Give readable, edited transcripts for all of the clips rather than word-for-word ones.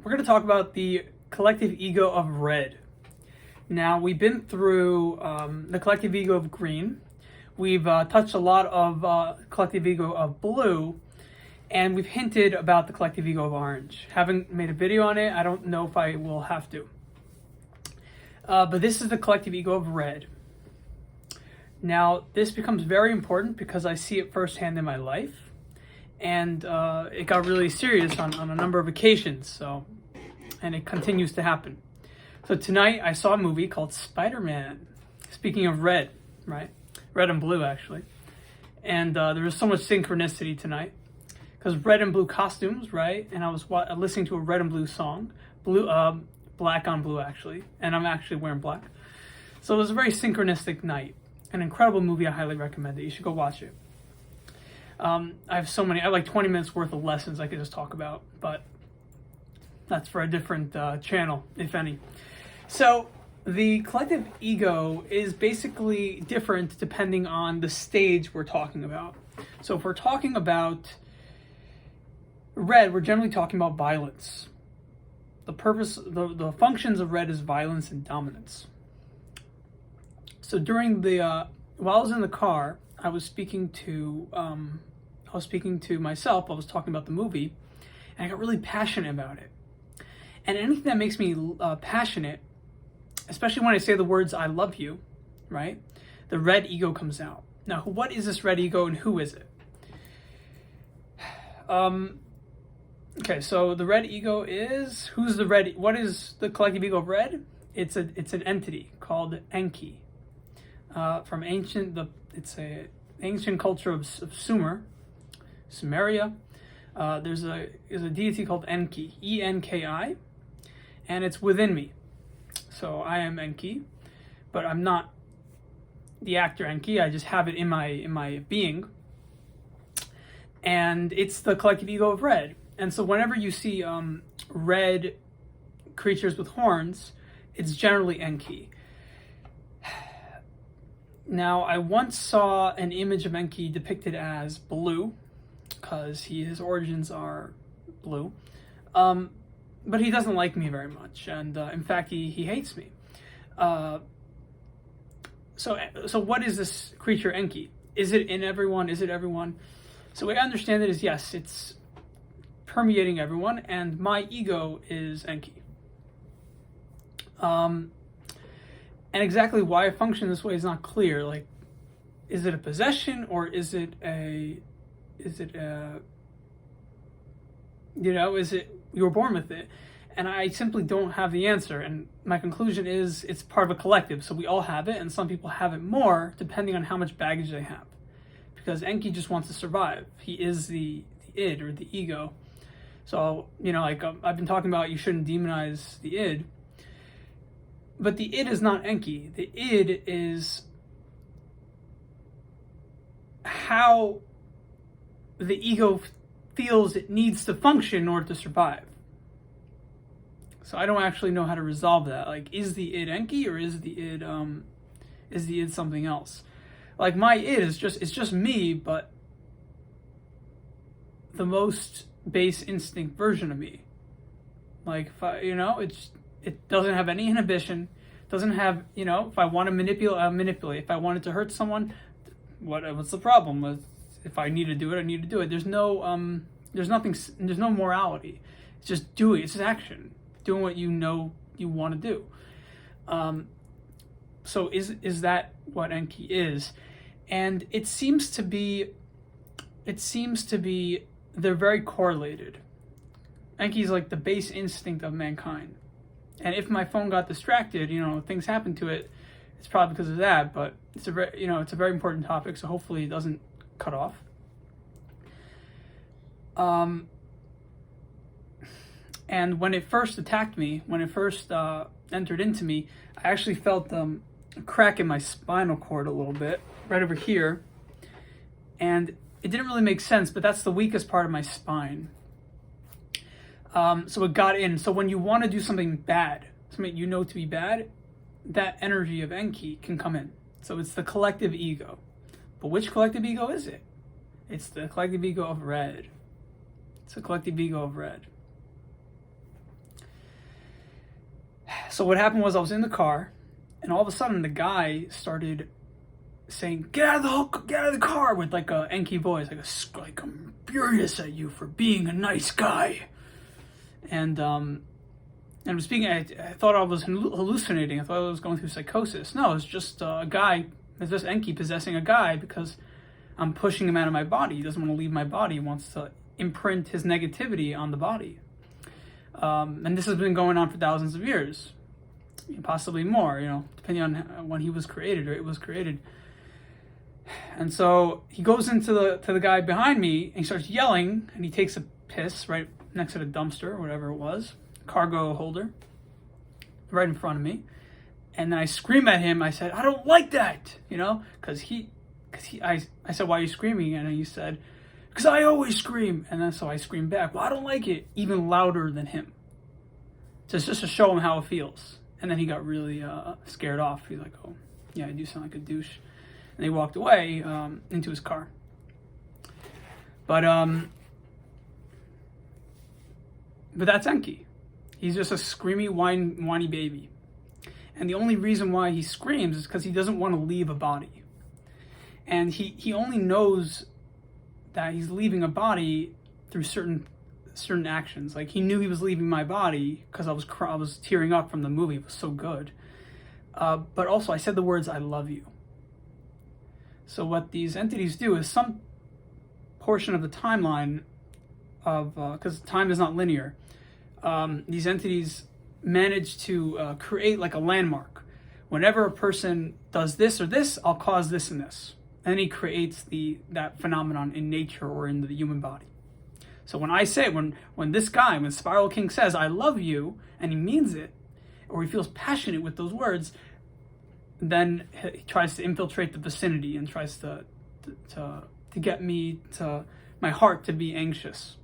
we're going to talk about the collective ego of red. Now, we've been through the collective ego of green. We've touched a lot of collective ego of blue, and we've hinted about the collective ego of orange. Haven't made a video on it. I don't know if I will have to. But this is the collective ego of red. Now, this becomes very important because I see it firsthand in my life, and it got really serious on a number of occasions, and it continues to happen. So tonight I saw a movie called Spider-Man. Speaking of red, right? Red and blue, actually. And there was so much synchronicity tonight because red and blue costumes, right? And I was listening to a red and blue song, black on blue, actually, and I'm actually wearing black. So it was a very synchronistic night. An incredible movie. I highly recommend it. You should go watch it. I have like 20 minutes worth of lessons I could just talk about, but that's for a different channel, if any. So the collective ego is basically different depending on the stage we're talking about. So if we're talking about red, we're generally talking about violence. The functions of red is violence and dominance. So during while I was in the car, I was speaking to myself. I was talking about the movie, and I got really passionate about it. And anything that makes me passionate, especially when I say the words "I love you," right? The red ego comes out. Now, what is this red ego, and who is it? Okay, so the red ego is what is the collective ego of red? It's an entity called Enki. From it's an ancient culture of Sumeria. There's a deity called Enki, Enki, and it's within me. So I am Enki, but I'm not the actor Enki. I just have it in my being, and it's the collective ego of red. And so whenever you see red creatures with horns, it's generally Enki. Now, I once saw an image of Enki depicted as blue, because his origins are blue, but he doesn't like me very much, and in fact, he hates me. So what is this creature Enki? Is it in everyone? Is it everyone? So the way I understand it is, yes, it's permeating everyone, and my ego is Enki. And exactly why I function this way is not clear. Like, is it a possession, or is it you were born with it? And I simply don't have the answer. And my conclusion is it's part of a collective. So we all have it, and some people have it more depending on how much baggage they have. Because Enki just wants to survive. He is the id, or the ego. So, I've been talking about you shouldn't demonize the id. But the id is not Enki. The id is how the ego feels it needs to function in order to survive. So I don't actually know how to resolve that. Like, is the id Enki, or is the id something else? Like, my id is just me, but the most base instinct version of me. Like, if it doesn't have any inhibition, doesn't have, if I want to manipulate, I'll manipulate. If I wanted to hurt someone, what's the problem? If I need to do it, I need to do it. There's no morality. It's just doing, it's just action. Doing what you want to do. So is that what Enki is? And it seems to be, they're very correlated. Enki is like the base instinct of mankind. And if my phone got distracted, things happen to it, it's probably because of that. But it's a very important topic, so hopefully it doesn't cut off. And when it first attacked me, when it first entered into me, I actually felt a crack in my spinal cord a little bit, right over here. And it didn't really make sense, but that's the weakest part of my spine. So it got in. So when you want to do something bad, something to be bad, that energy of Enki can come in. So it's the collective ego. But which collective ego is it? It's the collective ego of red. It's the collective ego of red. So what happened was I was in the car, and all of a sudden the guy started saying, "Get out of the car," with like a Enki voice, like "I'm furious at you for being a nice guy," and I'm speaking. I thought I was hallucinating. I thought I was going through psychosis. No, it's just a guy. It's just Enki possessing a guy because I'm pushing him out of my body. He doesn't want to leave my body. He wants to imprint his negativity on the body. And this has been going on for thousands of years, possibly more, depending on when he was created or it was created. And so he goes into the guy behind me and he starts yelling, and he takes a piss right next to the dumpster or whatever it was, cargo holder, right in front of me. And then I scream at him. I said, "I don't like that," because I said, "Why are you screaming?" And he said, "Because I always scream." And then so I screamed back, "Well, I don't like it," even louder than him, just to show him how it feels. And then he got really scared off. He's like, "Oh, yeah, I do sound like a douche." And he walked away into his car. But that's Enki. He's just a screamy, whiny baby. And the only reason why he screams is because he doesn't want to leave a body. And he only knows that he's leaving a body through certain actions. Like, he knew he was leaving my body because I was tearing up from the movie. It was so good. But also, I said the words, "I love you." So what these entities do is some portion of the timeline of, because time is not linear, these entities manage to create like a landmark. Whenever a person does this or this, I'll cause this and this. And he creates that phenomenon in nature or in the human body. So when I say, when this guy, when Spiral King says, "I love you," and he means it, or he feels passionate with those words, then he tries to infiltrate the vicinity and tries to get my heart to be anxious.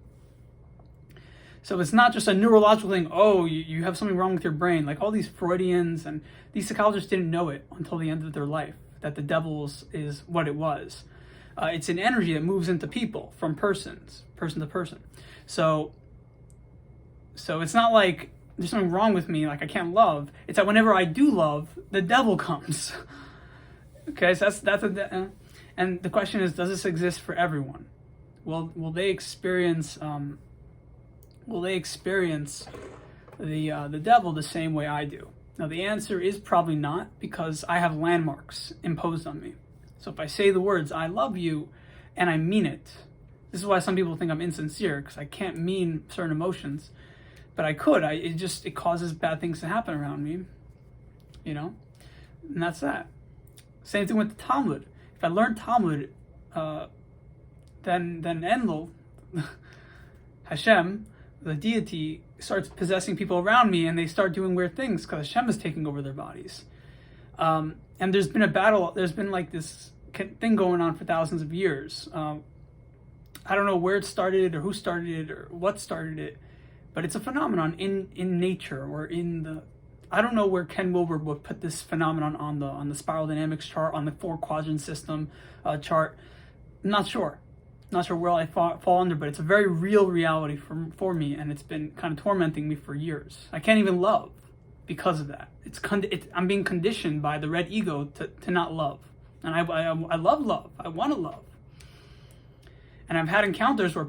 So it's not just a neurological thing. Oh, you have something wrong with your brain. Like all these Freudians and these psychologists didn't know it until the end of their life, that the devil is what it was. It's an energy that moves into people from person to person. So it's not like there's something wrong with me, like I can't love. It's that whenever I do love, the devil comes. Okay, so and the question is, does this exist for everyone? Will they experience the devil the same way I do? Now the answer is probably not, because I have landmarks imposed on me. So if I say the words "I love you" and I mean it, this is why some people think I'm insincere, because I can't mean certain emotions, but I could. It causes bad things to happen around me, and that's that. Same thing with the Talmud. If I learn Talmud, then Enlil, Hashem, the deity, starts possessing people around me, and they start doing weird things because Hashem is taking over their bodies. And there's been a battle. There's been like this thing going on for thousands of years. I don't know where it started or who started it or what started it, but it's a phenomenon in nature or I don't know where Ken Wilber would put this phenomenon on the spiral dynamics chart, on the 4-quadrant system chart. I'm not sure where I fall under, but it's a very real reality for me, and it's been kind of tormenting me for years. I can't even love because of that. I'm being conditioned by the red ego to not love, and I love love. I want to love, and I've had encounters where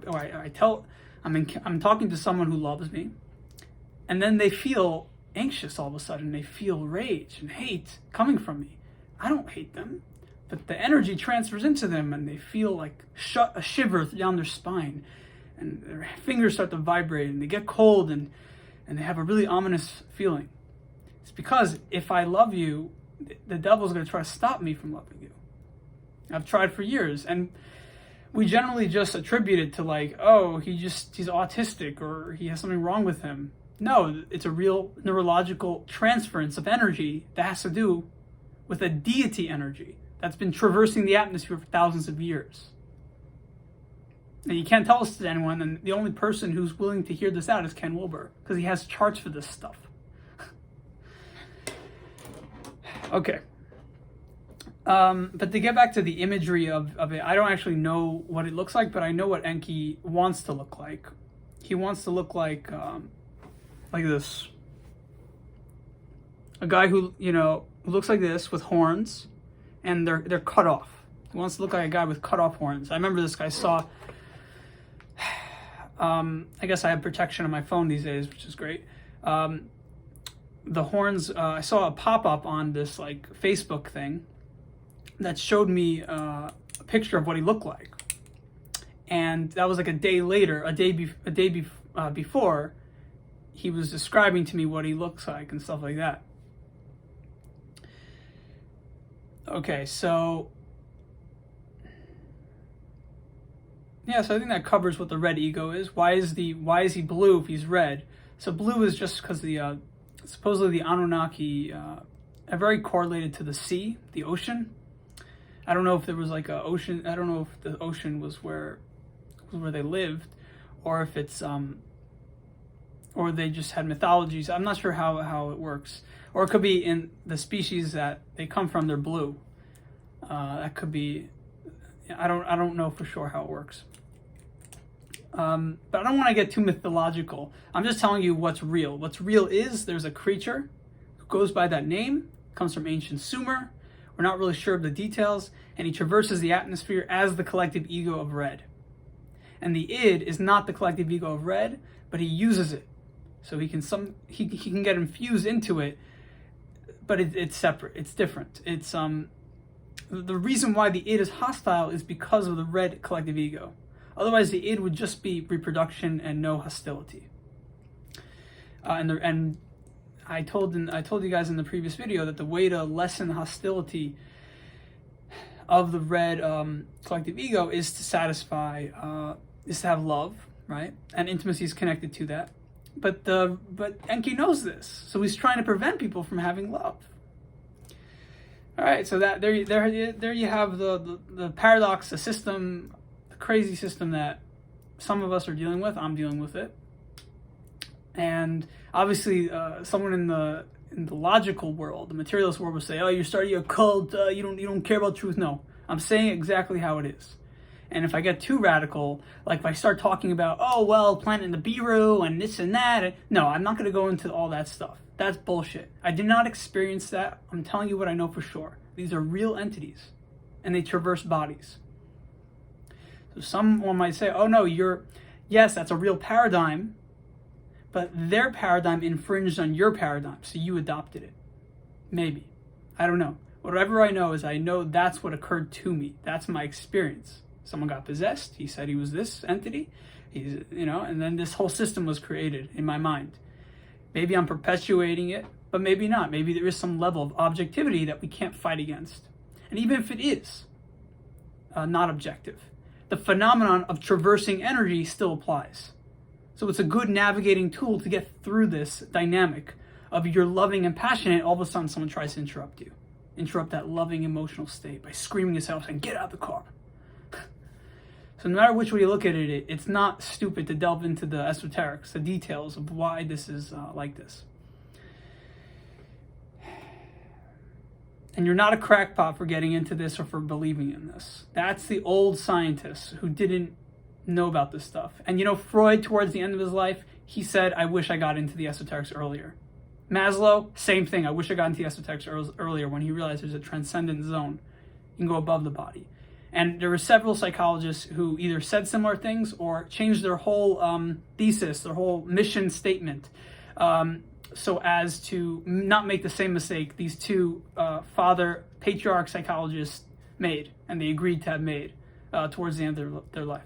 I'm talking to someone who loves me, and then they feel anxious all of a sudden. They feel rage and hate coming from me. I don't hate them, but the energy transfers into them, and they feel like a shiver down their spine, and their fingers start to vibrate, and they get cold, and they have a really ominous feeling. It's because if I love you, the devil's going to try to stop me from loving you. I've tried for years, and we generally just attribute it to like, oh, he's autistic, or he has something wrong with him. No, it's a real neurological transference of energy that has to do with a deity energy that's been traversing the atmosphere for thousands of years. And you can't tell this to anyone, and the only person who's willing to hear this out is Ken Wilber, because he has charts for this stuff. Okay. But to get back to the imagery of it, I don't actually know what it looks like, but I know what Enki wants to look like. He wants to look like this. A guy who, who looks like this with horns, and they're cut off. He wants to look like a guy with cut off horns. I remember this guy saw. I guess I have protection on my phone these days, which is great. The horns. I saw a pop up on this like Facebook thing that showed me a picture of what he looked like, and that was like a day later, before. He was describing to me what he looks like and stuff like that. Okay, so yeah, so I think that covers what the red ego is. Why is he blue if he's red? So blue is just because supposedly the Anunnaki are very correlated to the sea, the ocean. I don't know if there was like a ocean. I don't know if the ocean was where they lived, or if it's or they just had mythologies. I'm not sure how it works. Or it could be in the species that they come from, they're blue. That could be, I don't know for sure how it works. But I don't want to get too mythological. I'm just telling you what's real. What's real is there's a creature who goes by that name, comes from ancient Sumer. We're not really sure of the details, and he traverses the atmosphere as the collective ego of red. And the id is not the collective ego of red, but he uses it. So he can get infused into it, but it's separate. It's different. It's the reason why the id is hostile is because of the red collective ego. Otherwise, the id would just be reproduction and no hostility. And I told you guys in the previous video that the way to lessen the hostility of the red collective ego is to satisfy, is to have love, right? And intimacy is connected to that. But Enki knows this, so he's trying to prevent people from having love. All right, so that there you have the paradox, the system, the crazy system that some of us are dealing with. I'm dealing with it, and obviously, someone in the logical world, the materialist world, will say, "Oh, you're starting a cult. You don't care about truth." No, I'm saying exactly how it is. And if I get too radical, like if I start talking about, oh, well, planting the Biru and this and that, no, I'm not going to go into all that stuff. That's bullshit. I did not experience that. I'm telling you what I know for sure. These are real entities, and they traverse bodies. So someone might say, oh, no, yes, that's a real paradigm, but their paradigm infringed on your paradigm, so you adopted it. Maybe. I don't know. Whatever I know is I know that's what occurred to me. That's my experience. Someone got possessed. He said he was this entity. And then this whole system was created in my mind. Maybe I'm perpetuating it, but maybe not. Maybe there is some level of objectivity that we can't fight against. And even if it is not objective, the phenomenon of traversing energy still applies. So it's a good navigating tool to get through this dynamic of you're loving and passionate, all of a sudden someone tries to interrupt you. Interrupt that loving emotional state by screaming yourself and get out of the car. So no matter which way you look at it, it's not stupid to delve into the esoterics, the details of why this is like this. And you're not a crackpot for getting into this or for believing in this. That's the old scientists who didn't know about this stuff. And Freud, towards the end of his life, he said, I wish I got into the esoterics earlier. Maslow, same thing. I wish I got into the esoterics earlier when he realized there's a transcendent zone. You can go above the body. And there were several psychologists who either said similar things or changed their whole thesis, their whole mission statement, so as to not make the same mistake these two patriarch psychologists made, and they agreed to have made towards the end of their life.